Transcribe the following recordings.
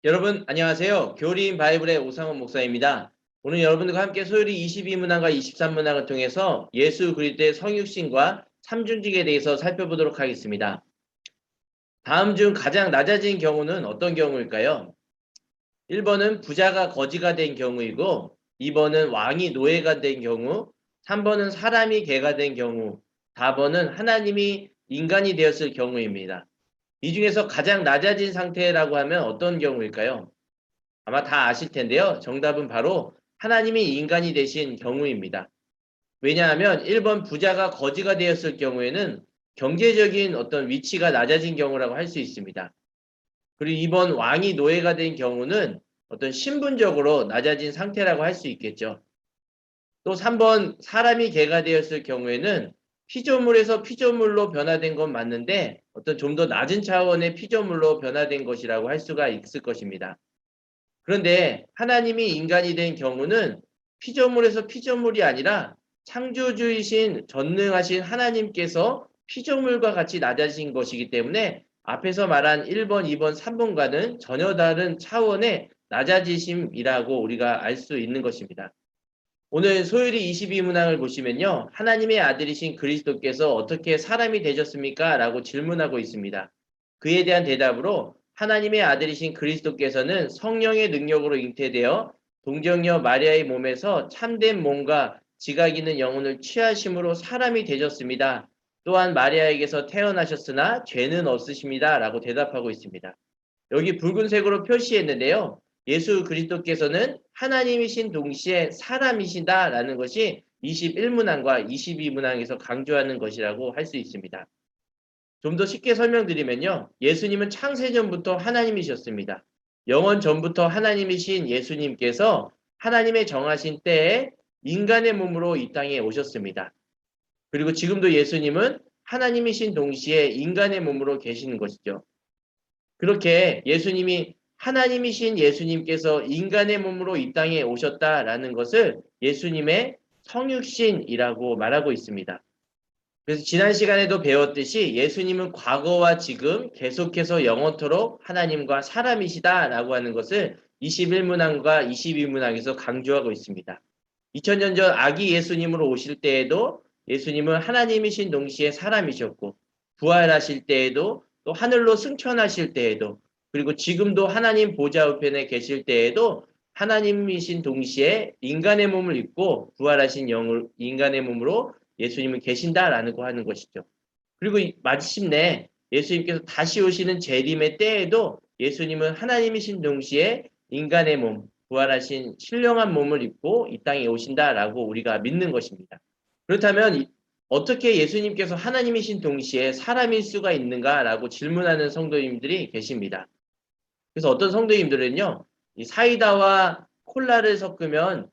여러분 안녕하세요. 교리인 바이블의 오상원 목사입니다. 오늘 여러분들과 함께 소요리 22문항과 23문항을 통해서 예수 그리스도의 성육신과 삼중직에 대해서 살펴보도록 하겠습니다. 다음 중 가장 낮아진 경우는 어떤 경우일까요? 1번은 부자가 거지가 된 경우이고 2번은 왕이 노예가 된 경우 3번은 사람이 개가 된 경우 4번은 하나님이 인간이 되었을 경우입니다. 이 중에서 가장 낮아진 상태라고 하면 어떤 경우일까요? 아마 다 아실 텐데요. 정답은 바로 하나님이 인간이 되신 경우입니다. 왜냐하면 1번 부자가 거지가 되었을 경우에는 경제적인 어떤 위치가 낮아진 경우라고 할 수 있습니다. 그리고 2번 왕이 노예가 된 경우는 어떤 신분적으로 낮아진 상태라고 할 수 있겠죠. 또 3번 사람이 개가 되었을 경우에는 피조물에서 피조물로 변화된 건 맞는데 어떤 좀 더 낮은 차원의 피조물로 변화된 것이라고 할 수가 있을 것입니다. 그런데 하나님이 인간이 된 경우는 피조물에서 피조물이 아니라 창조주이신 전능하신 하나님께서 피조물과 같이 낮아진 것이기 때문에 앞에서 말한 1번, 2번, 3번과는 전혀 다른 차원의 낮아지심이라고 우리가 알 수 있는 것입니다. 오늘 소요리 22문항을 보시면요. 하나님의 아들이신 그리스도께서 어떻게 사람이 되셨습니까? 라고 질문하고 있습니다. 그에 대한 대답으로 하나님의 아들이신 그리스도께서는 성령의 능력으로 잉태되어 동정녀 마리아의 몸에서 참된 몸과 지각 있는 영혼을 취하심으로 사람이 되셨습니다. 또한 마리아에게서 태어나셨으나 죄는 없으십니다. 라고 대답하고 있습니다. 여기 붉은색으로 표시했는데요. 예수 그리스도께서는 하나님이신 동시에 사람이신다라는 것이 21문항과 22문항에서 강조하는 것이라고 할 수 있습니다. 좀 더 쉽게 설명드리면요. 예수님은 창세전부터 하나님이셨습니다. 영원 전부터 하나님이신 예수님께서 하나님의 정하신 때에 인간의 몸으로 이 땅에 오셨습니다. 그리고 지금도 예수님은 하나님이신 동시에 인간의 몸으로 계시는 것이죠. 그렇게 예수님이 하나님이신 예수님께서 인간의 몸으로 이 땅에 오셨다라는 것을 예수님의 성육신이라고 말하고 있습니다. 그래서 지난 시간에도 배웠듯이 예수님은 과거와 지금 계속해서 영원토록 하나님과 사람이시다라고 하는 것을 21문항과 22문항에서 강조하고 있습니다. 2000년 전 아기 예수님으로 오실 때에도 예수님은 하나님이신 동시에 사람이셨고 부활하실 때에도 또 하늘로 승천하실 때에도 그리고 지금도 하나님 보좌 우편에 계실 때에도 하나님이신 동시에 인간의 몸을 입고 부활하신 영을 인간의 몸으로 예수님은 계신다라는 거 하는 것이죠. 그리고 마침내 예수님께서 다시 오시는 재림의 때에도 예수님은 하나님이신 동시에 인간의 몸, 부활하신 신령한 몸을 입고 이 땅에 오신다라고 우리가 믿는 것입니다. 그렇다면 어떻게 예수님께서 하나님이신 동시에 사람일 수가 있는가라고 질문하는 성도님들이 계십니다. 그래서 어떤 성도님들은요, 이 사이다와 콜라를 섞으면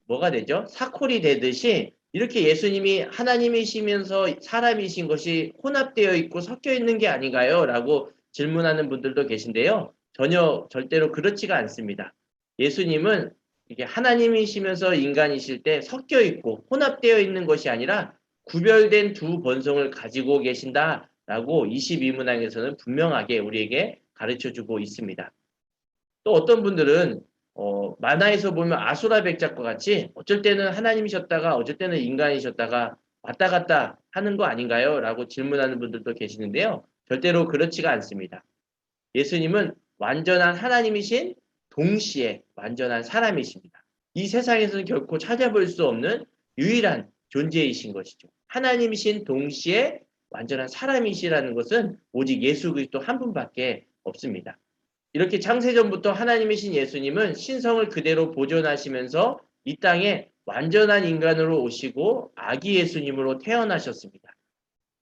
뭐가 되죠? 사콜이 되듯이 이렇게 예수님이 하나님이시면서 사람이신 것이 혼합되어 있고 섞여 있는 게 아닌가요? 라고 질문하는 분들도 계신데요. 전혀 절대로 그렇지가 않습니다. 예수님은 이게 하나님이시면서 인간이실 때 섞여 있고 혼합되어 있는 것이 아니라 구별된 두 본성을 가지고 계신다라고 22문항에서는 분명하게 우리에게 가르쳐 주고 있습니다. 또 어떤 분들은 만화에서 보면 아수라 백작과 같이 어쩔 때는 하나님이셨다가 어쩔 때는 인간이셨다가 왔다 갔다 하는 거 아닌가요? 라고 질문하는 분들도 계시는데요. 절대로 그렇지가 않습니다. 예수님은 완전한 하나님이신 동시에 완전한 사람이십니다. 이 세상에서는 결코 찾아볼 수 없는 유일한 존재이신 것이죠. 하나님이신 동시에 완전한 사람이시라는 것은 오직 예수 그리스도 한 분밖에 없습니다. 이렇게 창세전부터 하나님이신 예수님은 신성을 그대로 보존하시면서 이 땅에 완전한 인간으로 오시고 아기 예수님으로 태어나셨습니다.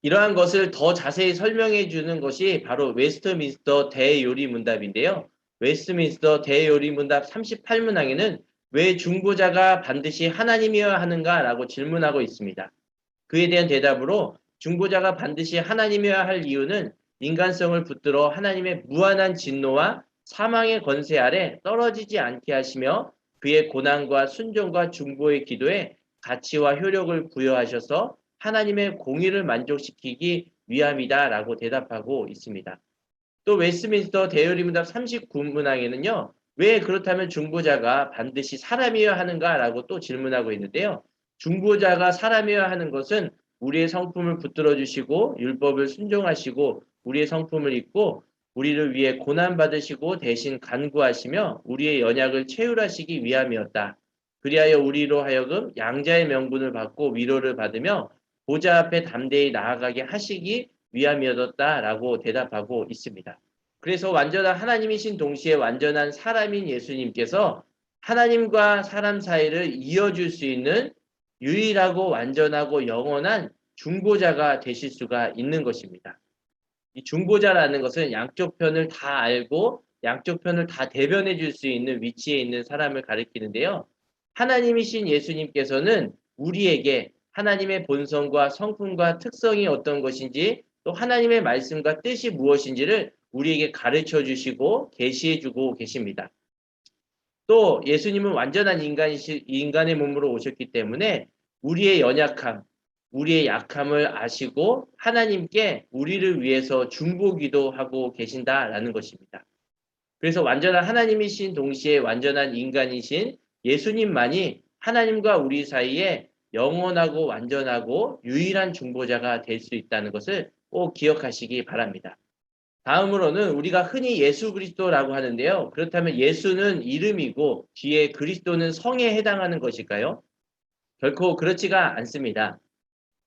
이러한 것을 더 자세히 설명해 주는 것이 바로 웨스트민스터 대요리문답인데요. 웨스트민스터 대요리문답 38문항에는 왜 중보자가 반드시 하나님이어야 하는가라고 질문하고 있습니다. 그에 대한 대답으로 중보자가 반드시 하나님이어야 할 이유는 인간성을 붙들어 하나님의 무한한 진노와 사망의 권세 아래 떨어지지 않게 하시며 그의 고난과 순종과 중보의 기도에 가치와 효력을 부여하셔서 하나님의 공의를 만족시키기 위함이다라고 대답하고 있습니다. 또 웨스트민스터 대요리문답 39문항에는요. 왜 그렇다면 중보자가 반드시 사람이어야 하는가라고 또 질문하고 있는데요. 중보자가 사람이어야 하는 것은 우리의 성품을 붙들어 주시고 율법을 순종하시고 우리의 성품을 잊고 우리를 위해 고난 받으시고 대신 간구하시며 우리의 연약을 채울하시기 위함이었다. 그리하여 우리로 하여금 양자의 명분을 받고 위로를 받으며 보좌 앞에 담대히 나아가게 하시기 위함이었다라고 대답하고 있습니다. 그래서 완전한 하나님이신 동시에 완전한 사람인 예수님께서 하나님과 사람 사이를 이어줄 수 있는 유일하고 완전하고 영원한 중보자가 되실 수가 있는 것입니다. 이 중보자라는 것은 양쪽 편을 다 알고 양쪽 편을 다 대변해 줄 수 있는 위치에 있는 사람을 가리키는데요. 하나님이신 예수님께서는 우리에게 하나님의 본성과 성품과 특성이 어떤 것인지 또 하나님의 말씀과 뜻이 무엇인지를 우리에게 가르쳐 주시고 계시해 주고 계십니다. 또 예수님은 완전한 인간의 몸으로 오셨기 때문에 우리의 연약함, 우리의 약함을 아시고 하나님께 우리를 위해서 중보기도 하고 계신다라는 것입니다. 그래서 완전한 하나님이신 동시에 완전한 인간이신 예수님만이 하나님과 우리 사이에 영원하고 완전하고 유일한 중보자가 될 수 있다는 것을 꼭 기억하시기 바랍니다. 다음으로는 우리가 흔히 예수 그리스도라고 하는데요. 그렇다면 예수는 이름이고 뒤에 그리스도는 성에 해당하는 것일까요? 결코 그렇지가 않습니다.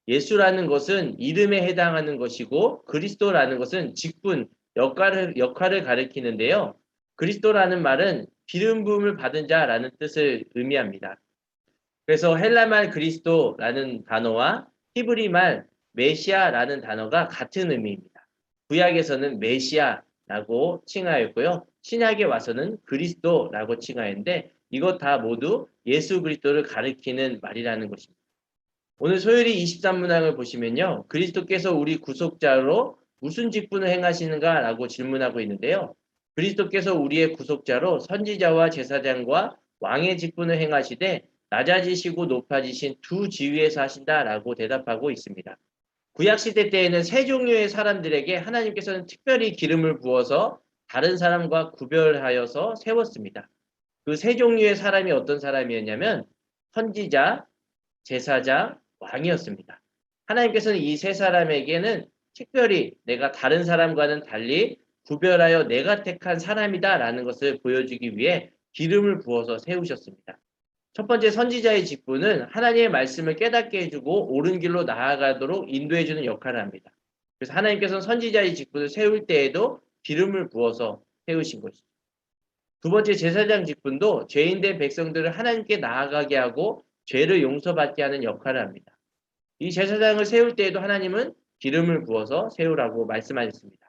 예수라는 것은 이름에 해당하는 것이고 그리스도라는 것은 직분, 역할을 가리키는데요. 그리스도라는 말은 기름 부음을 받은 자라는 뜻을 의미합니다. 그래서 헬라말 그리스도라는 단어와 히브리말 메시아라는 단어가 같은 의미입니다. 구약에서는 메시아라고 칭하였고요. 신약에 와서는 그리스도라고 칭하였는데 이것 다 모두 예수 그리스도를 가리키는 말이라는 것입니다. 오늘 소요리 23문항을 보시면요. 그리스도께서 우리 구속자로 무슨 직분을 행하시는가라고 질문하고 있는데요. 그리스도께서 우리의 구속자로 선지자와 제사장과 왕의 직분을 행하시되 낮아지시고 높아지신 두 지위에서 하신다라고 대답하고 있습니다. 구약시대 때에는 세 종류의 사람들에게 하나님께서는 특별히 기름을 부어서 다른 사람과 구별하여서 세웠습니다. 그 세 종류의 사람이 어떤 사람이었냐면 선지자, 제사장, 왕이었습니다. 하나님께서는 이 세 사람에게는 특별히 내가 다른 사람과는 달리 구별하여 내가 택한 사람이다라는 것을 보여주기 위해 기름을 부어서 세우셨습니다. 첫 번째 선지자의 직분은 하나님의 말씀을 깨닫게 해주고 옳은 길로 나아가도록 인도해주는 역할을 합니다. 그래서 하나님께서는 선지자의 직분을 세울 때에도 기름을 부어서 세우신 것이죠. 두 번째 제사장 직분도 죄인된 백성들을 하나님께 나아가게 하고 죄를 용서받게 하는 역할을 합니다. 이 제사장을 세울 때에도 하나님은 기름을 부어서 세우라고 말씀하셨습니다.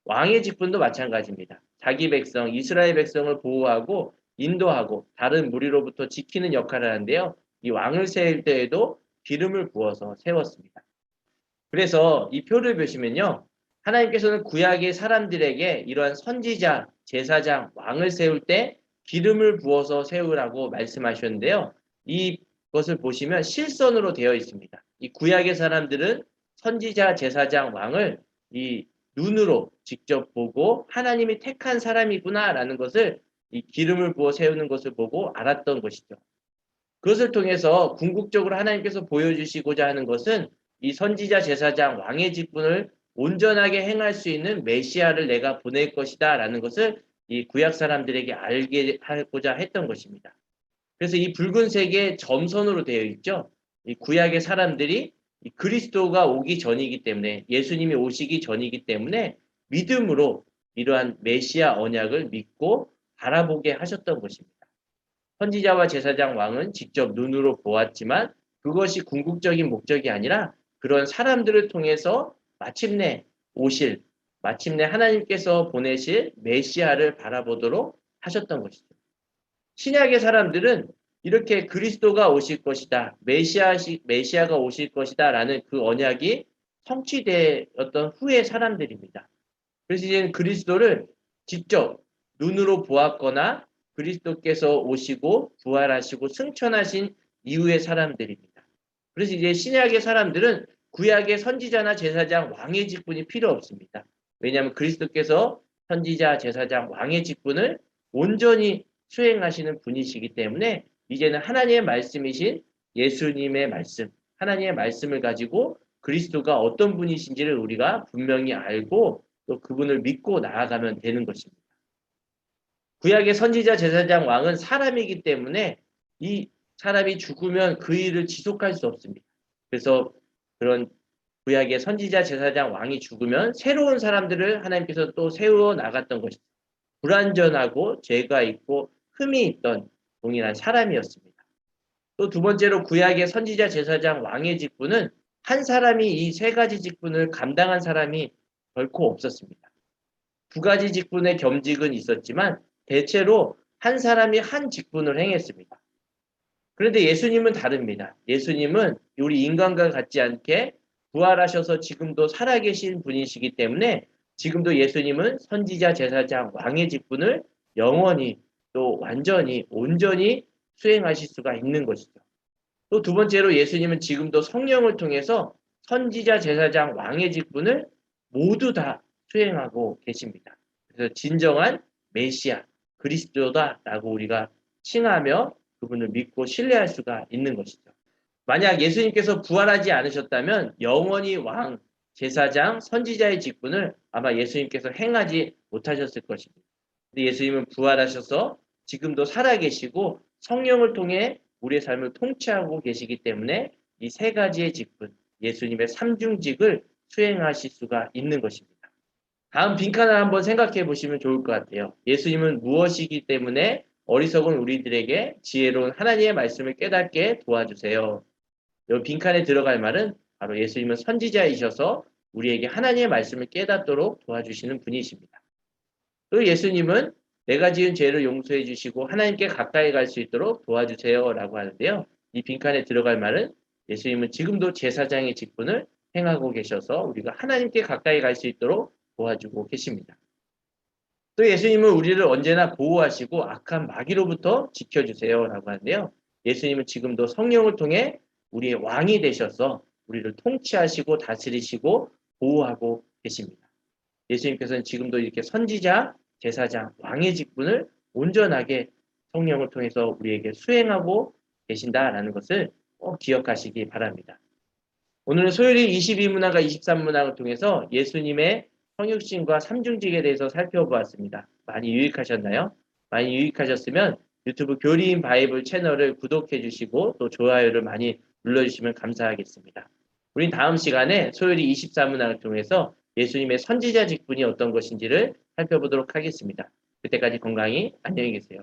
왕의 직분도 마찬가지입니다. 자기 백성, 이스라엘 백성을 보호하고 인도하고 다른 무리로부터 지키는 역할을 하는데요. 이 왕을 세울 때에도 기름을 부어서 세웠습니다. 그래서 이 표를 보시면요. 하나님께서는 구약의 사람들에게 이러한 선지자, 제사장, 왕을 세울 때 기름을 부어서 세우라고 말씀하셨는데요. 이것을 보시면 실선으로 되어 있습니다. 이 구약의 사람들은 선지자, 제사장, 왕을 이 눈으로 직접 보고 하나님이 택한 사람이구나라는 것을 이 기름을 부어 세우는 것을 보고 알았던 것이죠. 그것을 통해서 궁극적으로 하나님께서 보여주시고자 하는 것은 이 선지자, 제사장, 왕의 직분을 온전하게 행할 수 있는 메시아를 내가 보낼 것이다 라는 것을 이 구약 사람들에게 알게 하고자 했던 것입니다. 그래서 이 붉은색의 점선으로 되어 있죠. 이 구약의 사람들이 이 그리스도가 오기 전이기 때문에 예수님이 오시기 전이기 때문에 믿음으로 이러한 메시아 언약을 믿고 바라보게 하셨던 것입니다. 선지자와 제사장 왕은 직접 눈으로 보았지만 그것이 궁극적인 목적이 아니라 그런 사람들을 통해서 마침내 하나님께서 보내실 메시아를 바라보도록 하셨던 것이죠. 신약의 사람들은 이렇게 그리스도가 오실 것이다, 메시아가 오실 것이다 라는 그 언약이 성취되었던 후의 사람들입니다. 그래서 이제 그리스도를 직접 눈으로 보았거나 그리스도께서 오시고 부활하시고 승천하신 이후의 사람들입니다. 그래서 이제 신약의 사람들은 구약의 선지자나 제사장, 왕의 직분이 필요 없습니다. 왜냐하면 그리스도께서 선지자, 제사장, 왕의 직분을 온전히 수행하시는 분이시기 때문에 이제는 하나님의 말씀이신 예수님의 말씀, 하나님의 말씀을 가지고 그리스도가 어떤 분이신지를 우리가 분명히 알고 또 그분을 믿고 나아가면 되는 것입니다. 구약의 선지자, 제사장, 왕은 사람이기 때문에 이 사람이 죽으면 그 일을 지속할 수 없습니다. 그래서 그런 구약의 선지자, 제사장, 왕이 죽으면 새로운 사람들을 하나님께서 또 세워 나갔던 것입니다. 불완전하고 죄가 있고 흠이 있던 동일한 사람이었습니다. 또 두 번째로 구약의 선지자, 제사장, 왕의 직분은 한 사람이 이 세 가지 직분을 감당한 사람이 결코 없었습니다. 두 가지 직분의 겸직은 있었지만 대체로 한 사람이 한 직분을 행했습니다. 그런데 예수님은 다릅니다. 예수님은 우리 인간과 같지 않게 부활하셔서 지금도 살아계신 분이시기 때문에 지금도 예수님은 선지자, 제사장, 왕의 직분을 영원히 또 완전히 온전히 수행하실 수가 있는 것이죠. 또 두 번째로 예수님은 지금도 성령을 통해서 선지자, 제사장, 왕의 직분을 모두 다 수행하고 계십니다. 그래서 진정한 메시아, 그리스도다라고 우리가 칭하며 그분을 믿고 신뢰할 수가 있는 것이죠. 만약 예수님께서 부활하지 않으셨다면 영원히 왕, 제사장, 선지자의 직분을 아마 예수님께서 행하지 못하셨을 것입니다. 근데 예수님은 부활하셔서 지금도 살아계시고 성령을 통해 우리의 삶을 통치하고 계시기 때문에 이 세 가지의 직분, 예수님의 삼중직을 수행하실 수가 있는 것입니다. 다음 빈칸을 한번 생각해 보시면 좋을 것 같아요. 예수님은 무엇이기 때문에 어리석은 우리들에게 지혜로운 하나님의 말씀을 깨닫게 도와주세요. 이 빈칸에 들어갈 말은 바로 예수님은 선지자이셔서 우리에게 하나님의 말씀을 깨닫도록 도와주시는 분이십니다. 또 예수님은 내가 지은 죄를 용서해 주시고 하나님께 가까이 갈 수 있도록 도와주세요 라고 하는데요. 이 빈칸에 들어갈 말은 예수님은 지금도 제사장의 직분을 행하고 계셔서 우리가 하나님께 가까이 갈 수 있도록 도와주고 계십니다. 또 예수님은 우리를 언제나 보호하시고 악한 마귀로부터 지켜주세요 라고 하는데요. 예수님은 지금도 성령을 통해 우리의 왕이 되셔서 우리를 통치하시고 다스리시고 보호하고 계십니다. 예수님께서는 지금도 이렇게 선지자, 제사장, 왕의 직분을 온전하게 성령을 통해서 우리에게 수행하고 계신다라는 것을 꼭 기억하시기 바랍니다. 오늘은 소요리 22문항과 23문항을 통해서 예수님의 성육신과 삼중직에 대해서 살펴보았습니다. 많이 유익하셨나요? 많이 유익하셨으면 유튜브 교리인 바이블 채널을 구독해 주시고 또 좋아요를 많이 눌러주시면 감사하겠습니다. 우린 다음 시간에 소요리 24문항을 통해서 예수님의 선지자 직분이 어떤 것인지를 살펴보도록 하겠습니다. 그때까지 건강히 안녕히 계세요.